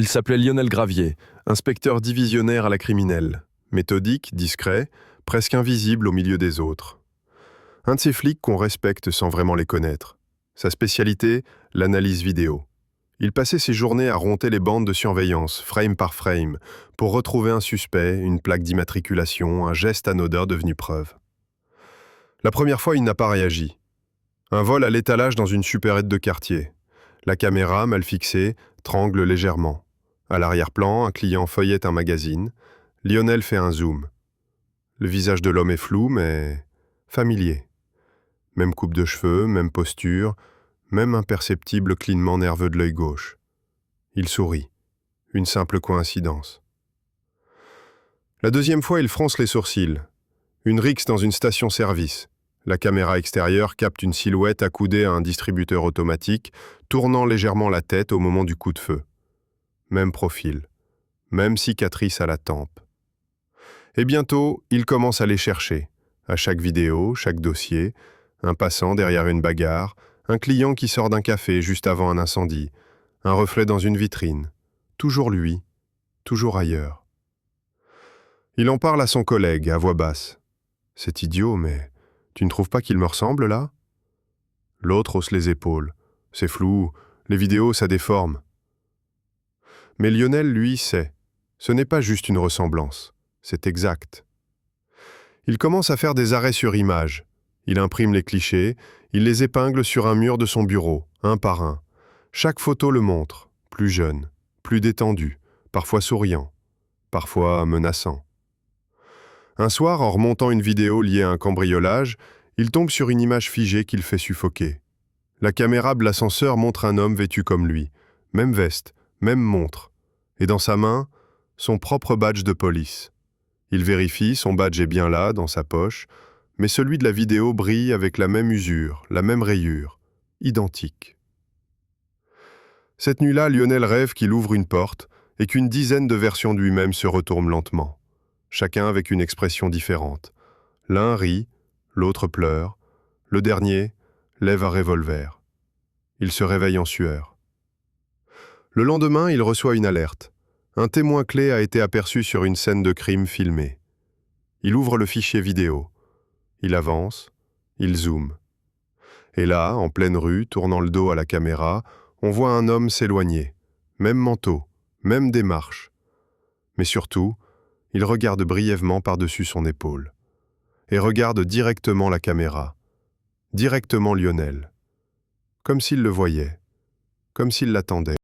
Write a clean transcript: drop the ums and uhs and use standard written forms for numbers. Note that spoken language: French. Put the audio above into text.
Il s'appelait Lionel Gravier, inspecteur divisionnaire à la criminelle. Méthodique, discret, presque invisible au milieu des autres. Un de ces flics qu'on respecte sans vraiment les connaître. Sa spécialité, l'analyse vidéo. Il passait ses journées à ronter les bandes de surveillance, frame par frame, pour retrouver un suspect, une plaque d'immatriculation, un geste anodin devenu preuve. La première fois, il n'a pas réagi. Un vol à l'étalage dans une supérette de quartier. La caméra, mal fixée, trangle légèrement. À l'arrière-plan, un client feuillette un magazine. Lionel fait un zoom. Le visage de l'homme est flou, mais familier. Même coupe de cheveux, même posture, même imperceptible clignement nerveux de l'œil gauche. Il sourit. Une simple coïncidence. La deuxième fois, il fronce les sourcils. Une rixe dans une station-service. La caméra extérieure capte une silhouette accoudée à un distributeur automatique, tournant légèrement la tête au moment du coup de feu. Même profil. Même cicatrice à la tempe. Et bientôt, il commence à les chercher. À chaque vidéo, chaque dossier, un passant derrière une bagarre, un client qui sort d'un café juste avant un incendie, un reflet dans une vitrine. Toujours lui, toujours ailleurs. Il en parle à son collègue, à voix basse. « C'est idiot, mais tu ne trouves pas qu'il me ressemble, là ?» L'autre hausse les épaules. « C'est flou, les vidéos, ça déforme. » Mais Lionel, lui, sait. Ce n'est pas juste une ressemblance, c'est exact. Il commence à faire des arrêts sur image. Il imprime les clichés, il les épingle sur un mur de son bureau, un par un. Chaque photo le montre, plus jeune, plus détendu, parfois souriant, parfois menaçant. Un soir, en remontant une vidéo liée à un cambriolage, il tombe sur une image figée qu'il fait suffoquer. La caméra de l'ascenseur montre un homme vêtu comme lui, même veste, même montre, et dans sa main, son propre badge de police. Il vérifie, son badge est bien là, dans sa poche, mais celui de la vidéo brille avec la même usure, la même rayure, identique. Cette nuit-là, Lionel rêve qu'il ouvre une porte et qu'une dizaine de versions de lui-même se retournent lentement, chacun avec une expression différente. L'un rit, l'autre pleure, le dernier lève un revolver. Il se réveille en sueur. Le lendemain, il reçoit une alerte. Un témoin clé a été aperçu sur une scène de crime filmée. Il ouvre le fichier vidéo. Il avance, il zoome. Et là, en pleine rue, tournant le dos à la caméra, on voit un homme s'éloigner. Même manteau, même démarche. Mais surtout, il regarde brièvement par-dessus son épaule. Et regarde directement la caméra. Directement Lionel. Comme s'il le voyait. Comme s'il l'attendait.